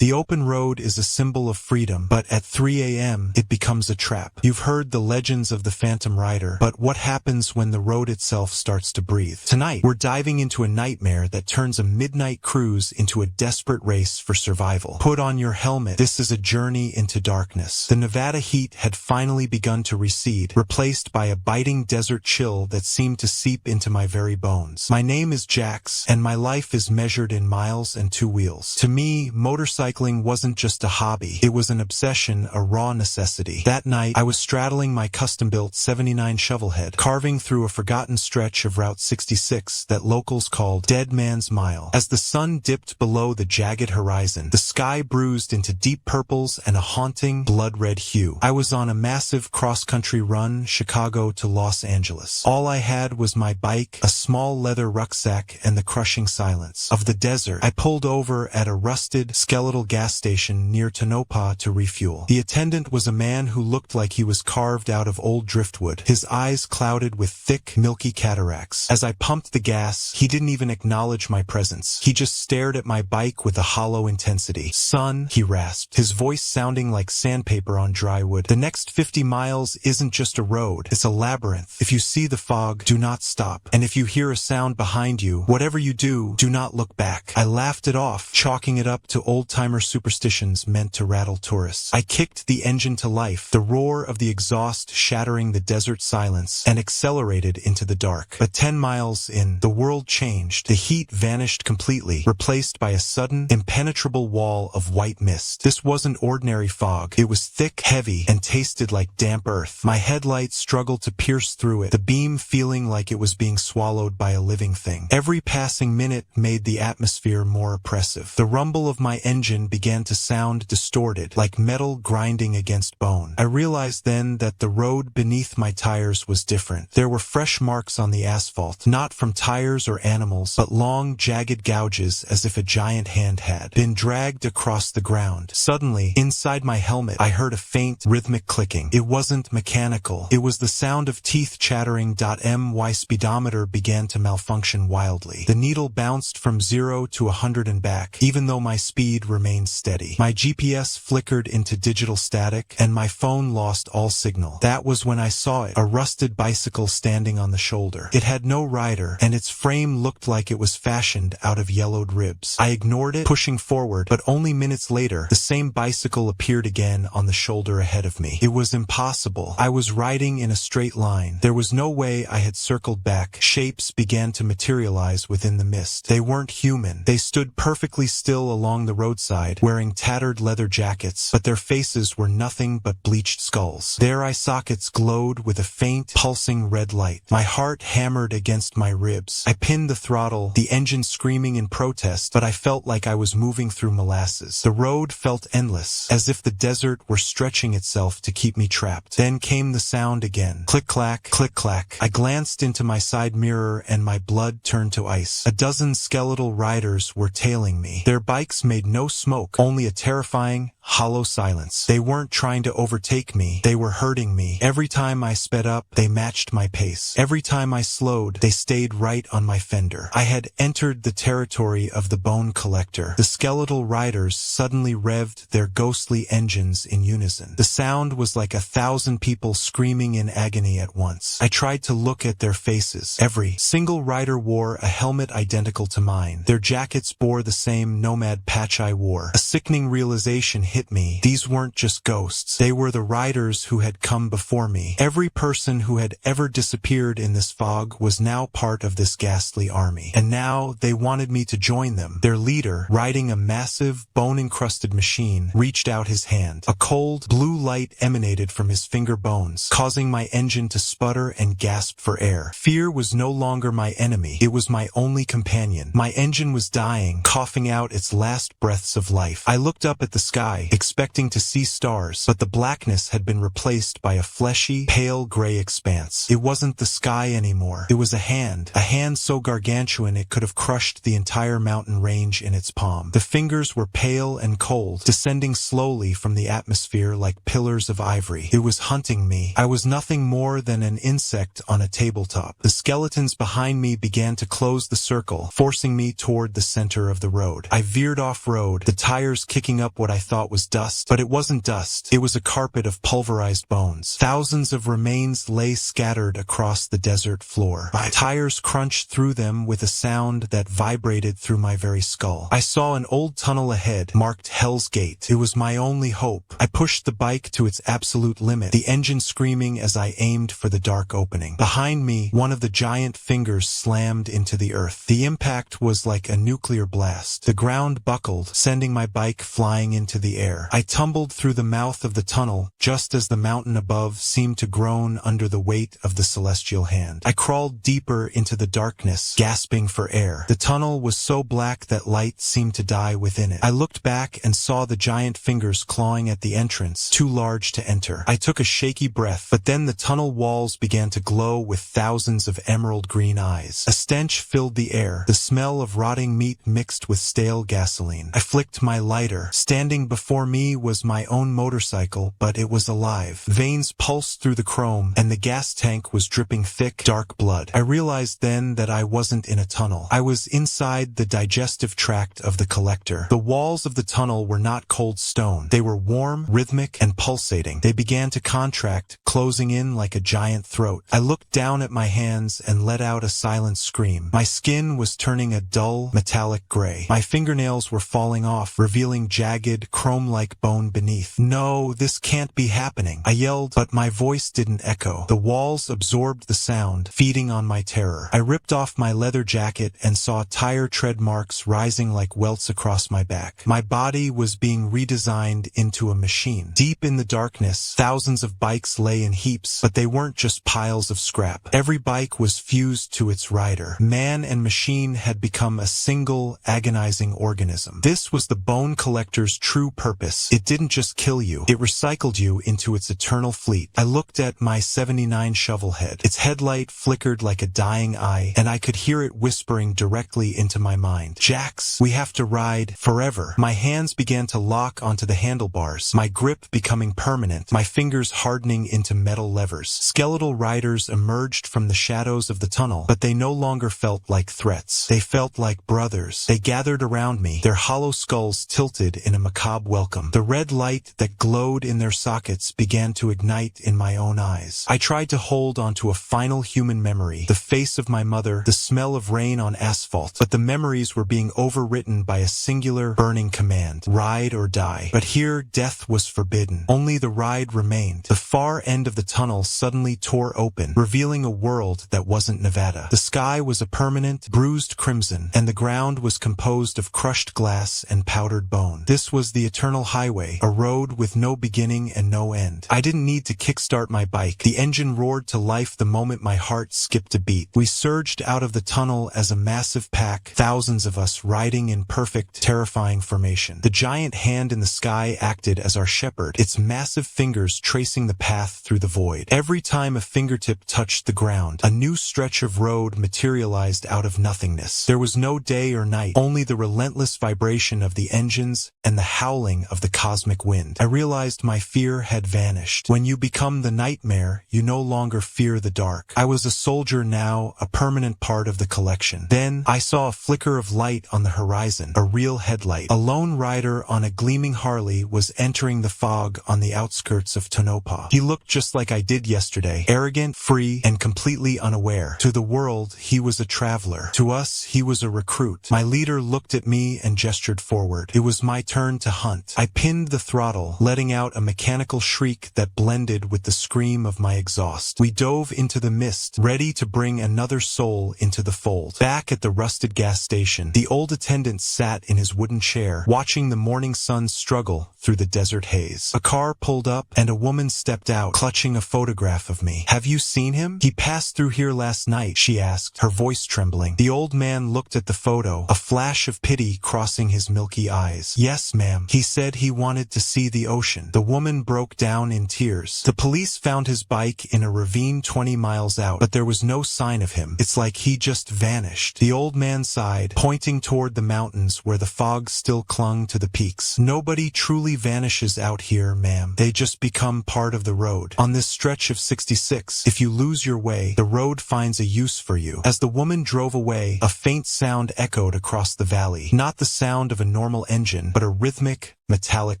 The open road is a symbol of freedom, but at 3 a.m., it becomes a trap. You've heard the legends of the Phantom Rider, but what happens when the road itself starts to breathe? Tonight, we're diving into a nightmare that turns a midnight cruise into a desperate race for survival. Put on your helmet. This is a journey into darkness. The Nevada heat had finally begun to recede, replaced by a biting desert chill that seemed to seep into my very bones. My name is Jax, and my life is measured in miles and two wheels. To me, motorcycling wasn't just a hobby. It was an obsession, a raw necessity. That night, I was straddling my custom-built '79 Shovelhead, carving through a forgotten stretch of Route 66 that locals called Dead Man's Mile. As the sun dipped below the jagged horizon, the sky bruised into deep purples and a haunting, blood-red hue. I was on a massive cross-country run, Chicago to Los Angeles. All I had was my bike, a small leather rucksack, and the crushing silence of the desert. I pulled over at a rusted, skeletal gas station near Tonopah to refuel. The attendant was a man who looked like he was carved out of old driftwood, his eyes clouded with thick, milky cataracts. As I pumped the gas, he didn't even acknowledge my presence. He just stared at my bike with a hollow intensity. "Son," he rasped, his voice sounding like sandpaper on dry wood, "the next 50 miles isn't just a road, it's a labyrinth. If you see the fog, do not stop. And if you hear a sound behind you, whatever you do not look back." I laughed it off, chalking it up to old-timer superstitions meant to rattle tourists. I kicked the engine to life, the roar of the exhaust shattering the desert silence, and accelerated into the dark. But 10 miles in, the world changed. The heat vanished completely, replaced by a sudden, impenetrable wall of white mist. This wasn't ordinary fog. It was thick, heavy, and tasted like damp earth. My headlights struggled to pierce through it, the beam feeling like it was being swallowed by a living thing. Every passing minute made the atmosphere more oppressive. The rumble of my engine began to sound distorted, like metal grinding against bone. I realized then that the road beneath my tires was different. There were fresh marks on the asphalt, not from tires or animals, but long, jagged gouges as if a giant hand had been dragged across the ground. Suddenly, inside my helmet, I heard a faint, rhythmic clicking. It wasn't mechanical. It was the sound of teeth chattering. My speedometer began to malfunction wildly. The needle bounced from 0 to 100 and back, even though my speed remained steady. My GPS flickered into digital static, and my phone lost all signal. That was when I saw it, a rusted bicycle standing on the shoulder. It had no rider, and its frame looked like it was fashioned out of yellowed ribs. I ignored it, pushing forward, but only minutes later, the same bicycle appeared again on the shoulder ahead of me. It was impossible. I was riding in a straight line. There was no way I had circled back. Shapes began to materialize within the mist. They weren't human. They stood perfectly still along the roadside, wearing tattered leather jackets, but their faces were nothing but bleached skulls. Their eye sockets glowed with a faint, pulsing red light. My heart hammered against my ribs. I pinned the throttle, the engine screaming in protest, but I felt like I was moving through molasses. The road felt endless, as if the desert were stretching itself to keep me trapped. Then came the sound again. Click-clack, click-clack. I glanced into my side mirror and my blood turned to ice. A dozen skeletal riders were tailing me. Their bikes made no smoke, only a terrifying, hollow silence. They weren't trying to overtake me. They were hurting me. Every time I sped up, they matched my pace. Every time I slowed, they stayed right on my fender. I had entered the territory of the bone collector. The skeletal riders suddenly revved their ghostly engines in unison. The sound was like 1,000 people screaming in agony at once. I tried to look at their faces. Every single rider wore a helmet identical to mine. Their jackets bore the same nomad patch I wore. A sickening realization hit me. These weren't just ghosts. They were the riders who had come before me. Every person who had ever disappeared in this fog was now part of this ghastly army. And now they wanted me to join them. Their leader, riding a massive, bone-encrusted machine, reached out his hand. A cold, blue light emanated from his finger bones, causing my engine to sputter and gasp for air. Fear was no longer my enemy. It was my only companion. My engine was dying, coughing out its last breaths of life. I looked up at the sky. sky, expecting to see stars, but the blackness had been replaced by a fleshy, pale gray expanse. It wasn't the sky anymore. It was a hand so gargantuan it could have crushed the entire mountain range in its palm. The fingers were pale and cold, descending slowly from the atmosphere like pillars of ivory. It was hunting me. I was nothing more than an insect on a tabletop. The skeletons behind me began to close the circle, forcing me toward the center of the road. I veered off-road, the tires kicking up what I thought was dust, but it wasn't dust. It was a carpet of pulverized bones. Thousands of remains lay scattered across the desert floor. My tires crunched through them with a sound that vibrated through my very skull. I saw an old tunnel ahead, marked Hell's Gate. It was my only hope. I pushed the bike to its absolute limit, the engine screaming as I aimed for the dark opening. Behind me, one of the giant fingers slammed into the earth. The impact was like a nuclear blast. The ground buckled, sending my bike flying into the air. I tumbled through the mouth of the tunnel, just as the mountain above seemed to groan under the weight of the celestial hand. I crawled deeper into the darkness, gasping for air. The tunnel was so black that light seemed to die within it. I looked back and saw the giant fingers clawing at the entrance, too large to enter. I took a shaky breath, but then the tunnel walls began to glow with thousands of emerald green eyes. A stench filled the air, the smell of rotting meat mixed with stale gasoline. I flicked my lighter. Standing before me was my own motorcycle, but it was alive. Veins pulsed through the chrome, and the gas tank was dripping thick, dark blood. I realized then that I wasn't in a tunnel. I was inside the digestive tract of the collector. The walls of the tunnel were not cold stone. They were warm, rhythmic, and pulsating. They began to contract, closing in like a giant throat. I looked down at my hands and let out a silent scream. My skin was turning a dull, metallic gray. My fingernails were falling off, revealing jagged, chrome-like bone beneath. No, this can't be happening. I yelled, but my voice didn't echo. The walls absorbed the sound, feeding on my terror. I ripped off my leather jacket and saw tire tread marks rising like welts across my back. My body was being redesigned into a machine. Deep in the darkness, thousands of bikes lay in heaps, but they weren't just piles of scrap. Every bike was fused to its rider. Man and machine had become a single, agonizing organism. This was the bone collector's true purpose. It didn't just kill you, it recycled you into its eternal fleet. I looked at my '79 Shovelhead. Its headlight flickered like a dying eye, and I could hear it whispering directly into my mind. Jax, we have to ride forever. My hands began to lock onto the handlebars, my grip becoming permanent, my fingers hardening into metal levers. Skeletal riders emerged from the shadows of the tunnel, but they no longer felt like threats. They felt like brothers. They gathered around me, their hollow skulls tilted in a macabre welcome. The red light that glowed in their sockets began to ignite in my own eyes. I tried to hold onto a final human memory, the face of my mother, the smell of rain on asphalt, but the memories were being overwritten by a singular, burning command: ride or die. But here, death was forbidden. Only the ride remained. The far end of the tunnel suddenly tore open, revealing a world that wasn't Nevada. The sky was a permanent, bruised crimson, and the ground was composed of crushed glass and powdered bone. This was the eternal highway, a road with no beginning and no end. I didn't need to kickstart my bike. The engine roared to life the moment my heart skipped a beat. We surged out of the tunnel as a massive pack, thousands of us riding in perfect, terrifying formation. The giant hand in the sky acted as our shepherd, its massive fingers tracing the path through the void. Every time a fingertip touched the ground, a new stretch of road materialized out of nothingness. There was no day or night, only the relentless vibration of the engines and the howling of the cosmic wind. I realized my fear had vanished. When you become the nightmare, you no longer fear the dark. I was a soldier now, a permanent part of the collection. Then, I saw a flicker of light on the horizon, a real headlight. A lone rider on a gleaming Harley was entering the fog on the outskirts of Tonopah. He looked just like I did yesterday, arrogant, free, and completely unaware. To the world, he was a traveler. To us, he was a recruit. My leader looked at me and gestured forward. It was my turn to hunt. I pinned the throttle, letting out a mechanical shriek that blended with the scream of my exhaust. We dove into the mist, ready to bring another soul into the fold. Back at the rusted gas station, the old attendant sat in his wooden chair, watching the morning sun struggle through the desert haze. A car pulled up, and a woman stepped out, clutching a photograph of me. "Have you seen him? He passed through here last night," she asked, her voice trembling. The old man looked at the photo, a flash of pity crossing his milky eyes. "Yes, ma'am. He said he wanted to see the ocean." The woman broke down in tears. "The police found his bike in a ravine 20 miles out, but there was no sign of him. It's like he just vanished." The old man sighed, pointing toward the mountains where the fog still clung to the peaks. "Nobody truly vanishes out here, ma'am. They just become part of the road. On this stretch of 66, if you lose your way, the road finds a use for you." As the woman drove away, a faint sound echoed across the valley. Not the sound of a normal engine, but a rhythmic, metallic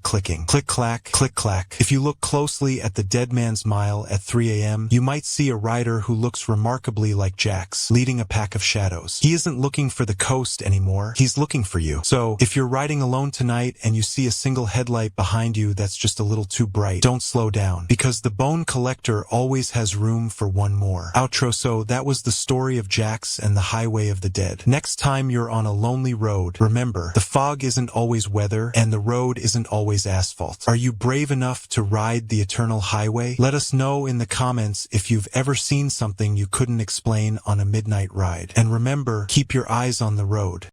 clicking. Click-clack, click-clack. If you look closely at the Dead Man's Mile at 3 a.m., you might see a rider who looks remarkably like Jax, leading a pack of shadows. He isn't looking for the coast anymore. He's looking for you. So, if you're riding alone tonight and you see a single headlight behind you that's just a little too bright, don't slow down, because the bone collector always has room for one more. Outro. So that was the story of Jax and the Highway of the Dead. Next time you're on a lonely road, remember, the fog isn't always weather, and the road isn't always asphalt. Are you brave enough to ride the eternal highway? Let us know in the comments if you've ever seen something you couldn't explain on a midnight ride. And remember, keep your eyes on the road.